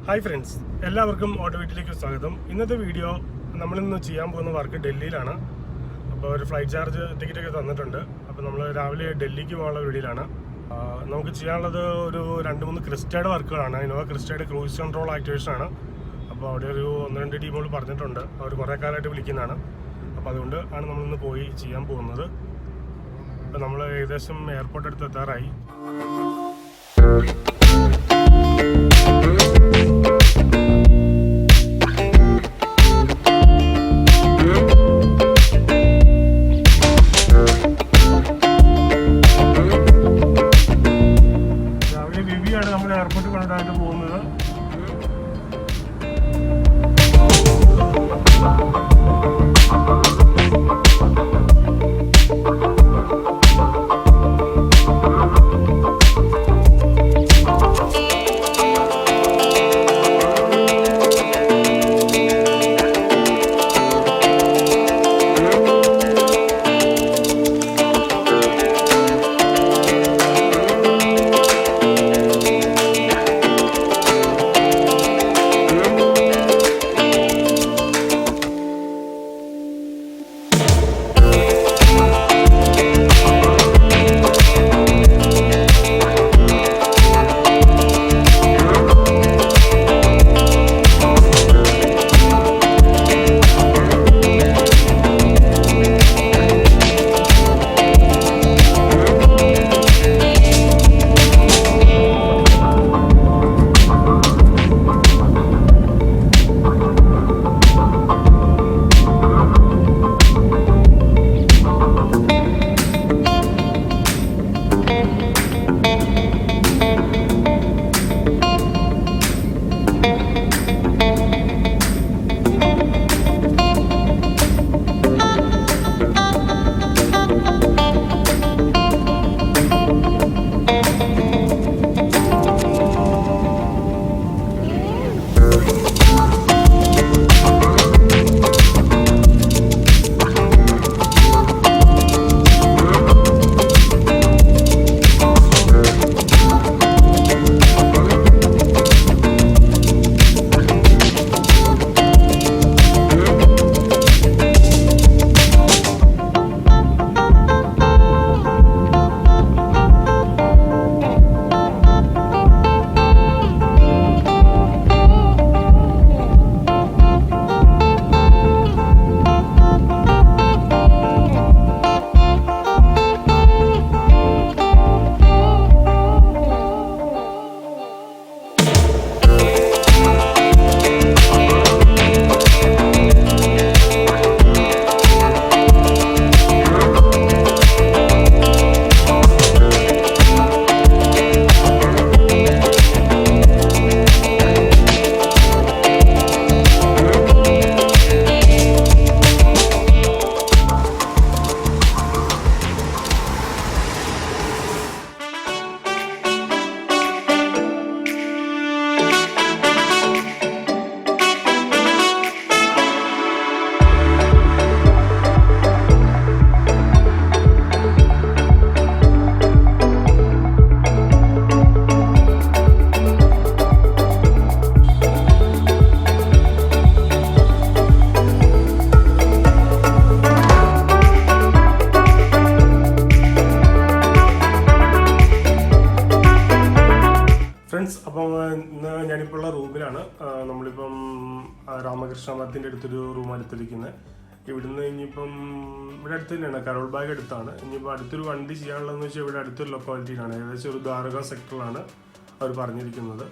Hi friends, എല്ലാവർക്കും ഓട്ടോവിറ്റിയിലേക്ക് സ്വാഗതം. ഇന്നത്തെ വീഡിയോ നമ്മളിന്ന് ചെയ്യാൻ പോകുന്ന വർക്ക് ഡൽഹിയിലാണ്. അപ്പോൾ ഒരു ഫ്ലൈറ്റ് ചാർജ് ടിക്കറ്റൊക്കെ തന്നിട്ടുണ്ട്. അപ്പോൾ നമ്മൾ രാവിലെ ഡൽഹിക്ക് പോകാനുള്ള വീഡിയോയിലാണ്. നമുക്ക് ചെയ്യാനുള്ളത് ഒരു 2-3 ക്രിസ്റ്റയുടെ വർക്കുകളാണ്. ഇന്നോവ ക്രിസ്റ്റയുടെ ക്രൂസ് കൺട്രോൾ ആക്ടിവേഷൻ ആണ്. അപ്പോൾ അവിടെ ഒരു 1-2 ടീമുകൾ പറഞ്ഞിട്ടുണ്ട്. അവർ കുറേ കാലമായിട്ട് വിളിക്കുന്നതാണ്. അപ്പോൾ അതുകൊണ്ട് ആണ് നമ്മളിന്ന് പോയി ചെയ്യാൻ പോകുന്നത്. അപ്പോൾ നമ്മൾ ഏകദേശം എയർപോർട്ട് അടുത്ത് എത്താറായി. എയർപോർട്ടിൽ കൊണ്ടായിട്ട് പോകുന്നത്. അപ്പം ഇന്ന് ഞാനിപ്പോൾ ഉള്ള റൂമിലാണ്. നമ്മളിപ്പം രാമകൃഷ്ണ മഠത്തിൻ്റെ അടുത്തൊരു റൂം എടുത്തിരിക്കുന്നത്. ഇവിടുന്ന് ഇനിയിപ്പം ഇവിടെ അടുത്ത് തന്നെയാണ്, കരോൾ ബാഗ് അടുത്താണ്. ഇനിയിപ്പോൾ അടുത്തൊരു വണ്ടി ചെയ്യാനുള്ളതെന്ന് വെച്ചാൽ ഇവിടെ അടുത്തൊരു ലൊക്കാലിറ്റിയിലാണ്, ഏകദേശം ഒരു ദ്വാരക സെക്ടറിലാണ് അവർ പറഞ്ഞിരിക്കുന്നത്.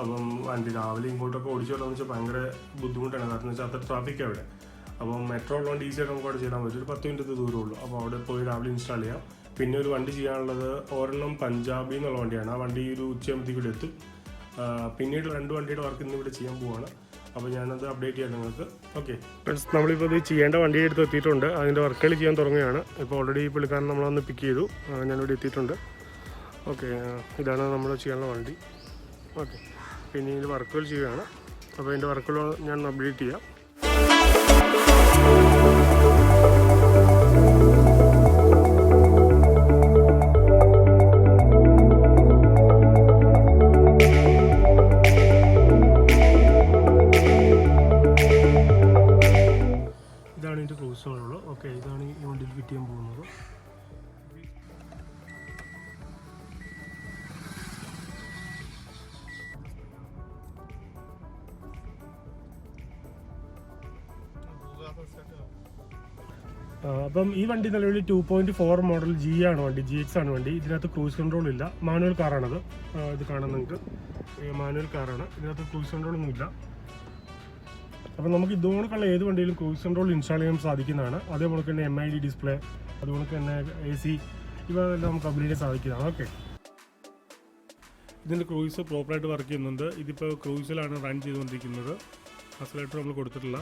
അപ്പം വണ്ടി രാവിലെ ഇങ്ങോട്ടൊക്കെ ഓടിച്ചു വരണമെന്ന് വെച്ചാൽ ഭയങ്കര ബുദ്ധിമുട്ടാണ്. കാരണം വെച്ചാൽ അത്ര ട്രാഫിക് അവിടെ. അപ്പം മെട്രോ ഉള്ളതുകൊണ്ട് ഈസിയായിട്ട് നമുക്ക് അവിടെ ചെയ്യാൻ പറ്റും. ഒരു 10 മിനിറ്റ് ദൂരമേ ഉള്ളൂ. അപ്പോൾ അവിടെ പോയി രാവിലെ ഇൻസ്റ്റാൾ ചെയ്യാം. പിന്നെ ഒരു വണ്ടി ചെയ്യാനുള്ളത് ഒരെണ്ണം പഞ്ചാബി എന്നുള്ള വണ്ടിയാണ്. ആ വണ്ടി ഒരു ഉച്ചയാകുമ്പോഴത്തേക്ക് ഇവിടെ എത്തും. പിന്നീട് 2 വണ്ടിയുടെ വർക്ക് ഇന്ന് ഇവിടെ ചെയ്യാൻ പോവുകയാണ്. അപ്പോൾ ഞാനത് അപ്ഡേറ്റ് ചെയ്യാം നിങ്ങൾക്ക്. ഓക്കെ ഫ്രണ്ട്സ്, നമ്മളിപ്പോൾ ഇത് ചെയ്യേണ്ട വണ്ടി എടുത്ത് എത്തിയിട്ടുണ്ട്. അതിൻ്റെ വർക്കുകൾ ചെയ്യാൻ തുടങ്ങുകയാണ്. ഇപ്പോൾ ഓൾറെഡി പുള്ളിക്കാരൻ നമ്മളൊന്ന് പിക്ക് ചെയ്തു. ഞാനിവിടെ എത്തിയിട്ടുണ്ട്. ഓക്കെ, ഇതാണ് നമ്മൾ ചെയ്യാനുള്ള വണ്ടി. ഓക്കെ, പിന്നെ ഇതിൻ്റെ വർക്കുകൾ ചെയ്യുകയാണ്. അപ്പോൾ ഇതിൻ്റെ വർക്കുകൾ ഞാൻ അപ്ഡേറ്റ് ചെയ്യാം. പ്രശ്നങ്ങളുള്ളൂ. ഓക്കെ, ഇതാണ് ഈ വണ്ടിയിൽ ഫിറ്റ് ചെയ്യാൻ പോകുന്നത്. അപ്പം ഈ വണ്ടി നിലവിൽ 2.4 മോഡൽ ആണ് വണ്ടി, GX ആണ് വണ്ടി. ഇതിനകത്ത് ക്രൂസ് കൺട്രോൾ ഇല്ല, മാനുവൽ കാറാണത്. ഇത് കാണാൻ നിങ്ങൾക്ക് മാനുവൽ കാറാണ്, ഇതിനകത്ത് ക്രൂസ് കൺട്രോളൊന്നും ഇല്ല. അപ്പം നമുക്ക് ഇതുകൊണ്ടുള്ള ഏത് വണ്ടിയിലും ക്രൂസ് കൺട്രോൾ ഇൻസ്റ്റാൾ ചെയ്യാൻ സാധിക്കുന്നതാണ്. അതേപോലെ തന്നെ MID ഡിസ്പ്ലേ, അതുപോലെ തന്നെ AC, ഇവയെല്ലാം നമുക്ക് അപ്ഗ്രേഡ് ചെയ്യാൻ സാധിക്കുന്നതാണ്. ഓക്കെ, ഇതിൻ്റെ ക്രൂസ് പ്രോപ്പറായിട്ട് വർക്ക് ചെയ്യുന്നുണ്ട്. ഇതിപ്പോൾ ക്രൂസിലാണ് റൺ ചെയ്തുകൊണ്ടിരിക്കുന്നത്. അക്സലേറ്റർ നമ്മൾ കൊടുത്തിട്ടില്ല.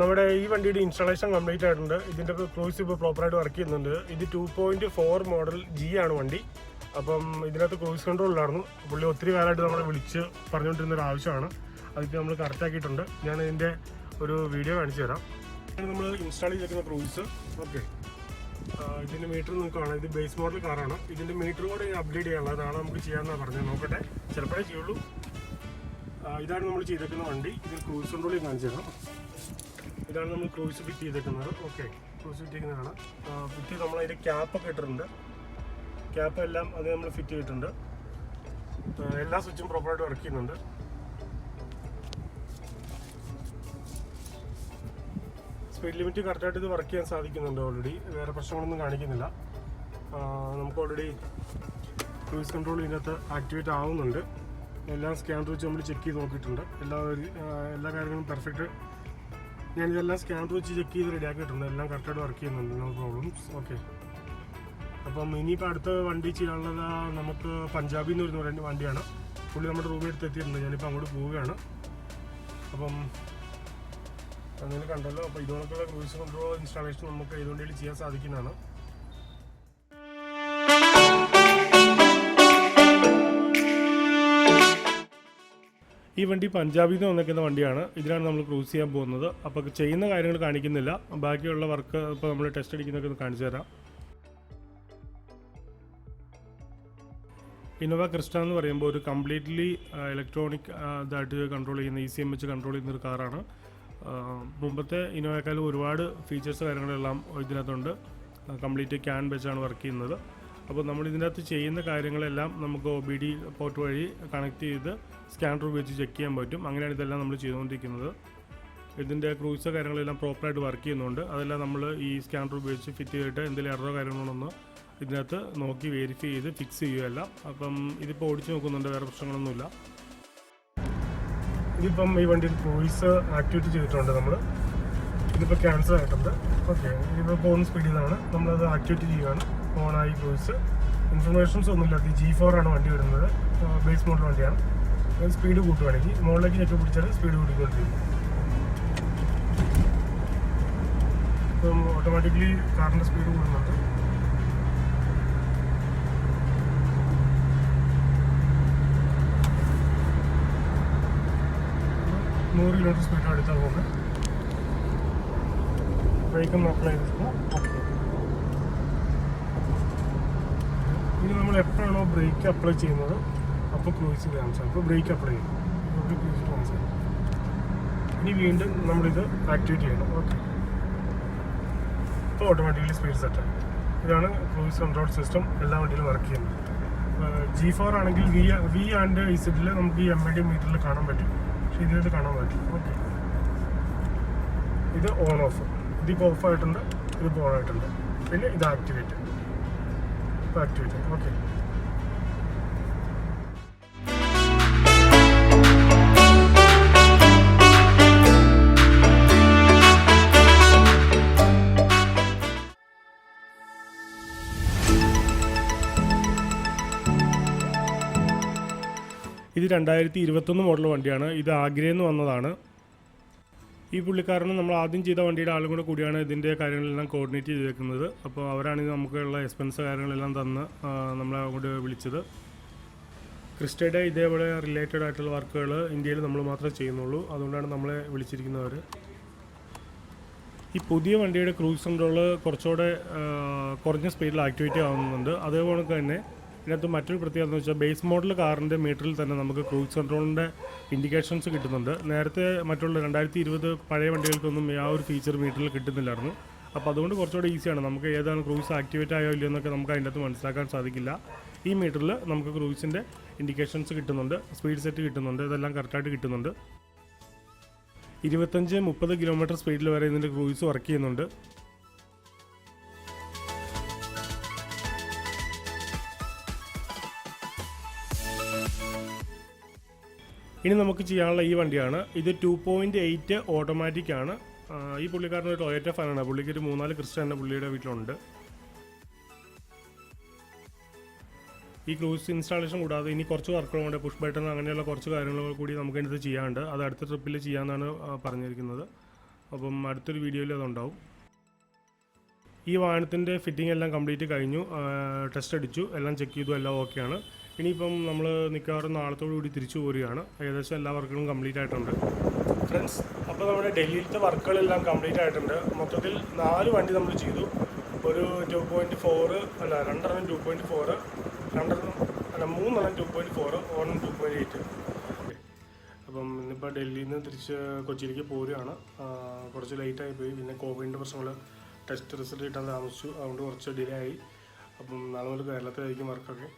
നമ്മുടെ ഈ വണ്ടിയുടെ ഇൻസ്റ്റാളേഷൻ കംപ്ലീറ്റ് ആയിട്ടുണ്ട്. ഇതിൻ്റെ ക്രൂസ് ഇപ്പോൾ പ്രോപ്പറായിട്ട് വർക്ക് ചെയ്യുന്നുണ്ട്. ഇത് 2.4 മോഡൽ ആണ് വണ്ടി. അപ്പം ഇതിനകത്ത് ക്രൂസ് കൺട്രോളിലായിരുന്നു. പുള്ളി ഒത്തിരി കാലമായിട്ട് നമ്മളെ വിളിച്ച് പറഞ്ഞുകൊണ്ടിരുന്ന ഒരു ആവശ്യമാണ്. അതിപ്പോൾ നമ്മൾ കറക്റ്റാക്കിയിട്ടുണ്ട്. ഞാൻ ഇതിൻ്റെ ഒരു വീഡിയോ കാണിച്ചു തരാം. നമ്മൾ ഇൻസ്റ്റാൾ ചെയ്തിരിക്കുന്ന ക്രൂസ്. ഓക്കെ, ഇതിൻ്റെ മീറ്റർ നോക്കുകയാണ്. ഇത് ബേസ് മോഡൽ കാറാണ്. ഇതിൻ്റെ മീറ്റർ കൂടെ അപ്ഡേറ്റ് ചെയ്യാനുള്ളത് നാളെ നമുക്ക് ചെയ്യാമെന്നാണ് പറഞ്ഞത്. നോക്കട്ടെ, ചിലപ്പോഴേ ചെയ്യുള്ളൂ. ഇതാണ് നമ്മൾ ചെയ്തേക്കുന്ന വണ്ടി. ഇതിൽ ക്രൂസ് കൺട്രോളിൽ കാണിച്ചു തരാം. ഇതാണ് നമ്മൾ ക്രൂസ് ഫിറ്റ് ചെയ്തേക്കുന്നത്. ഓക്കെ, ക്രൂസ് ഫിറ്റ് ചെയ്യുന്നതാണ്. ഫിറ്റ് നമ്മൾ അതിൻ്റെ ക്യാപ്പൊക്കെ ഇട്ടിട്ടുണ്ട്. ക്യാപ്പ് എല്ലാം അത് നമ്മൾ ഫിറ്റ് ചെയ്തിട്ടുണ്ട്. എല്ലാ സ്വിച്ചും പ്രോപ്പറായിട്ട് വർക്ക് ചെയ്യുന്നുണ്ട്. സ്പീഡ് ലിമിറ്റ് കറക്റ്റായിട്ട് ഇത് വർക്ക് ചെയ്യാൻ സാധിക്കുന്നുണ്ട്. ഓൾറെഡി വേറെ പ്രശ്നങ്ങളൊന്നും കാണിക്കുന്നില്ല. നമുക്ക് ഓൾറെഡി ക്രൂസ് കൺട്രോൾ ഇതിനകത്ത് ആക്ടിവേറ്റ് ആവുന്നുണ്ട്. എല്ലാം സ്കാനർ വെച്ച് നമ്മൾ ചെക്ക് ചെയ്ത് നോക്കിയിട്ടുണ്ട്. എല്ലാ കാര്യങ്ങളും പെർഫെക്റ്റ്. ഞാനിതെല്ലാം സ്കാനർ വെച്ച് ചെക്ക് ചെയ്ത് റെഡിയാക്കിയിട്ടുണ്ട്. എല്ലാം കറക്റ്റായിട്ട് വർക്ക് ചെയ്യുന്നുണ്ട്, നോ പ്രോബ്ലംസ്. ഓക്കെ, അപ്പം ഇനിയിപ്പോൾ അടുത്ത വണ്ടി ചെയ്യാനുള്ളത് നമുക്ക് പഞ്ചാബിൽ നിന്ന് വരുന്ന വണ്ടിയാണ്. പുള്ളി നമ്മുടെ റൂമിൽ എടുത്ത് എത്തിയിട്ടുണ്ട്. ഞാനിപ്പോൾ അങ്ങോട്ട് പോവുകയാണ്. അപ്പം അങ്ങനെ കണ്ടല്ലോ. അപ്പോൾ ഇതുകൊണ്ടുള്ള ക്രൂസ് കൺട്രോൾ ഇൻസ്റ്റാളേഷൻ നമുക്ക് ഇതുകൊണ്ടിൽ ചെയ്യാൻ സാധിക്കുന്നതാണ്. ഈ വണ്ടി പഞ്ചാബിൽ നിന്ന് വന്നിരിക്കുന്ന വണ്ടിയാണ്. ഇതിലാണ് നമ്മൾ ക്രൂസ് ചെയ്യാൻ പോകുന്നത്. അപ്പോൾ ചെയ്യുന്ന കാര്യങ്ങൾ കാണിക്കുന്നില്ല, ബാക്കിയുള്ള വർക്ക് ഇപ്പോൾ നമ്മൾ ടെസ്റ്റ് അടിക്കുന്നതൊക്കെ ഒന്ന് കാണിച്ചു തരാം. ഇന്നോവ ക്രിസ്റ്റ എന്ന് പറയുമ്പോൾ ഒരു കംപ്ലീറ്റ്ലി ഇലക്ട്രോണിക് ഇതായിട്ട് കൺട്രോൾ ചെയ്യുന്ന ECM വെച്ച് കൺട്രോൾ ചെയ്യുന്നൊരു കാറാണ്. മുമ്പത്തെ ഇന്നോവയെക്കാളും ഒരുപാട് ഫീച്ചേഴ്സ് കാര്യങ്ങളെല്ലാം ഇതിനകത്തുണ്ട്. കംപ്ലീറ്റ് ക്യാൻ വെച്ചാണ് വർക്ക് ചെയ്യുന്നത്. അപ്പോൾ നമ്മൾ ഇതിനകത്ത് ചെയ്യുന്ന കാര്യങ്ങളെല്ലാം നമുക്ക് OBD പോർട്ട് വഴി കണക്ട് ചെയ്ത് സ്കാനർ ഉപയോഗിച്ച് ചെക്ക് ചെയ്യാൻ പറ്റും. അങ്ങനെയാണ് ഇതെല്ലാം നമ്മൾ ചെയ്തുകൊണ്ടിരിക്കുന്നത്. ഇതിൻ്റെ ക്രൂസ് കാര്യങ്ങളെല്ലാം പ്രോപ്പറായിട്ട് വർക്ക് ചെയ്യുന്നുണ്ട്. അതെല്ലാം നമ്മൾ ഈ സ്കാനർ ഉപയോഗിച്ച് ഫിറ്റ് ചെയ്തിട്ട് എന്തെങ്കിലും എററോ കാര്യങ്ങളൊന്ന് ഇതിനകത്ത് നോക്കി വെരിഫൈ ചെയ്ത് ഫിക്സ് ചെയ്യുകയല്ല. അപ്പം ഇതിപ്പോൾ ഓടിച്ച് നോക്കുന്നുണ്ട്, വേറെ പ്രശ്നങ്ങളൊന്നുമില്ല. ഇതിപ്പം ഈ വണ്ടിയിൽ ക്രൂസ് ആക്ടിവേറ്റ് ചെയ്തിട്ടുണ്ട് നമ്മൾ. ഇതിപ്പോൾ ക്യാൻസൽ ആയിട്ടുണ്ട്. ഓക്കെ, ഇതിപ്പോൾ പോകുന്ന സ്പീഡിൽ നിന്നാണ് നമ്മളത് ആക്ടിവേറ്റ് ചെയ്യുകയാണ്. ഓണായി ക്രൂസ്. ഇൻഫർമേഷൻസ് ഒന്നുമില്ല. G4 ആണ് വണ്ടി വരുന്നത്. ബേസ് മോഡൽ വണ്ടിയാണ്. സ്പീഡ് കൂട്ടുകയാണെങ്കിൽ മുകളിലേക്ക് ഞെക്കി പിടിച്ചാൽ സ്പീഡ് കൂട്ടിക്കൊണ്ടിരിക്കും. ഇപ്പം ഓട്ടോമാറ്റിക്കലി കാറിൻ്റെ സ്പീഡ് കൂടുന്നുണ്ട്. നൂറ് കിലോമീറ്റർ സ്പീഡ് അടുത്താൽ പോകുന്നത്. ബ്രേക്കൊന്ന് അപ്ലൈ ചെയ്തിട്ട് ഇനി നമ്മൾ എപ്പോഴാണോ ബ്രേക്ക് അപ്ലൈ ചെയ്യുന്നത് അപ്പോൾ ക്രൂസ് ക്യാൻസൽ. അപ്പോൾ ബ്രേക്ക് അപ്ലൈ ചെയ്യും, അപ്പോൾ ക്രൂസ് ക്യാൻസൽ. ഇനി വീണ്ടും നമ്മളിത് ആക്ടിവേറ്റ് ചെയ്യണം. ഓക്കെ, ഇപ്പോൾ ഓട്ടോമാറ്റിക്കലി സ്പീഡ് സെറ്റാണ്. ഇതാണ് ക്രൂസ് കൺട്രോൾ സിസ്റ്റം എല്ലാ വണ്ടിയിലും വർക്ക് ചെയ്യുന്നത്. G4 ആണെങ്കിൽ V ആൻഡ് Z നമുക്ക് ഈ MID മീറ്ററിൽ കാണാൻ പറ്റും. പക്ഷേ ഇതിനകത്ത് കാണാൻ പറ്റും. ഓക്കെ, ഇത് ഓൺ ഓഫ്. ഇതിപ്പോൾ ഓഫായിട്ടുണ്ട്, ഇതിപ്പോൾ ഓൺ ആയിട്ടുണ്ട്. പിന്നെ ഇത് ആക്ടിവേറ്റ്. ഇപ്പോൾ ആക്ടിവേറ്റ്. ഓക്കെ, ഇത് 2021 മോഡൽ വണ്ടിയാണ്. ഇത് ആഗ്രയിൽ നിന്ന് വന്നതാണ്. ഈ പുള്ളിക്കാരനും നമ്മൾ ആദ്യം ചെയ്ത വണ്ടിയുടെ ആളും കൂടെ കൂടിയാണ് ഇതിൻ്റെ കാര്യങ്ങളെല്ലാം കോർഡിനേറ്റ് ചെയ്തേക്കുന്നത്. അപ്പോൾ അവരാണ് ഇത് നമുക്കുള്ള എക്സ്പെൻസ് കാര്യങ്ങളെല്ലാം തന്ന് നമ്മളെ അങ്ങോട്ട് വിളിച്ചത്. ക്രിസ്റ്റയുടെ ഇതേപോലെ റിലേറ്റഡ് ആയിട്ടുള്ള വർക്കുകൾ ഇന്ത്യയിൽ നമ്മൾ മാത്രമേ ചെയ്യുന്നുള്ളൂ. അതുകൊണ്ടാണ് നമ്മളെ വിളിച്ചിരിക്കുന്നവർ. ഈ പുതിയ വണ്ടിയുടെ ക്രൂസ് കൺട്രോൾ കുറച്ചുകൂടെ കുറഞ്ഞ സ്പീഡിൽ ആക്ടിവേറ്റ് ആവുന്നുണ്ട്. അതേപോലെ തന്നെ ഇതിനകത്ത് മറ്റൊരു പ്രത്യേകത എന്ന് വെച്ചാൽ ബേസ് മോഡൽ കാറിൻ്റെ മീറ്ററിൽ തന്നെ നമുക്ക് ക്രൂസ് കൺട്രോളിൻ്റെ ഇൻഡിക്കേഷൻസ് കിട്ടുന്നുണ്ട്. നേരത്തെ മറ്റുള്ള 2020 പഴയ വണ്ടികൾക്കൊന്നും ആ ഒരു ഫീച്ചർ മീറ്ററിൽ കിട്ടുന്നില്ലായിരുന്നു. അപ്പോൾ അതുകൊണ്ട് കുറച്ചുകൂടി ഈസിയാണ്. നമുക്ക് ഏതാണ് ക്രൂസ് ആക്ടിവേറ്റ് ആയോ ഇല്ലയോ എന്നൊക്കെ നമുക്ക് അതിൻ്റെ അകത്ത് മനസ്സിലാക്കാൻ സാധിക്കില്ല. ഈ മീറ്ററിൽ നമുക്ക് ക്രൂസിൻ്റെ ഇൻഡിക്കേഷൻസ് കിട്ടുന്നുണ്ട്, സ്പീഡ് സെറ്റ് കിട്ടുന്നുണ്ട്, ഇതെല്ലാം കറക്റ്റായിട്ട് കിട്ടുന്നുണ്ട്. 25-30 കിലോമീറ്റർ സ്പീഡിൽ വരെ ഇതിൻ്റെ ക്രൂസ് വർക്ക് ചെയ്യുന്നുണ്ട്. ഇനി നമുക്ക് ചെയ്യാനുള്ള ഈ വണ്ടിയാണ്. ഇത് 2.8 ഓട്ടോമാറ്റിക് ആണ്. ഈ പുള്ളിക്കാരനൊരു ടൊയോറ്റ ഫാനാണ്. പുള്ളിക്ക് ഒരു 3-4 ക്രിസ്റ്റ തന്നെ പുള്ളിയുടെ വീട്ടിലുണ്ട്. ഈ ക്രൂസ് ഇൻസ്റ്റാളേഷൻ കൂടാതെ ഇനി കുറച്ച് വർക്കുകളുണ്ട്, പുഷ് ബട്ടൺ അങ്ങനെയുള്ള കുറച്ച് കാര്യങ്ങൾ കൂടി നമുക്ക് ഇതിനകത്ത് ചെയ്യാനുണ്ട്. അത് അടുത്ത ട്രിപ്പിൽ ചെയ്യാമെന്നാണ് പറഞ്ഞിരിക്കുന്നത്. അപ്പം അടുത്തൊരു വീഡിയോയിൽ അതുണ്ടാവും. ഈ വാഹനത്തിൻ്റെ ഫിറ്റിംഗ് എല്ലാം കംപ്ലീറ്റ് കഴിഞ്ഞു, ടെസ്റ്റ് അടിച്ചു, എല്ലാം ചെക്ക് ചെയ്തു, എല്ലാം ഓക്കെയാണ്. ഇനിയിപ്പം നമ്മൾ മിക്കവാറും നാളത്തോടു കൂടി തിരിച്ചു പോരുകയാണ്. ഏകദേശം എല്ലാ വർക്കുകളും കംപ്ലീറ്റ് ആയിട്ടുണ്ട് ഫ്രണ്ട്സ്. അപ്പോൾ നമ്മുടെ ഡൽഹിയിലത്തെ വർക്കുകളെല്ലാം കംപ്ലീറ്റ് ആയിട്ടുണ്ട്. മൊത്തത്തിൽ 4 വണ്ടി നമ്മൾ ചെയ്തു. ഒരു 2.4 അല്ല 2 2.4 3 2.4 1 2.8. അപ്പം ഇന്നിപ്പോൾ ഡൽഹിയിൽ നിന്ന് തിരിച്ച് കൊച്ചിയിലേക്ക് പോരുകയാണ്. കുറച്ച് ലേറ്റായി പോയി. പിന്നെ കോവിഡിൻ്റെ പ്രശ്നങ്ങൾ, ടെസ്റ്റ് റിസൾട്ട് കിട്ടാൻ താമസിച്ചു, അതുകൊണ്ട് കുറച്ച് ഡിലേ ആയി. അപ്പം നാളെ മുതൽ കേരളത്തിലായിരിക്കും വർക്കൊക്കെ.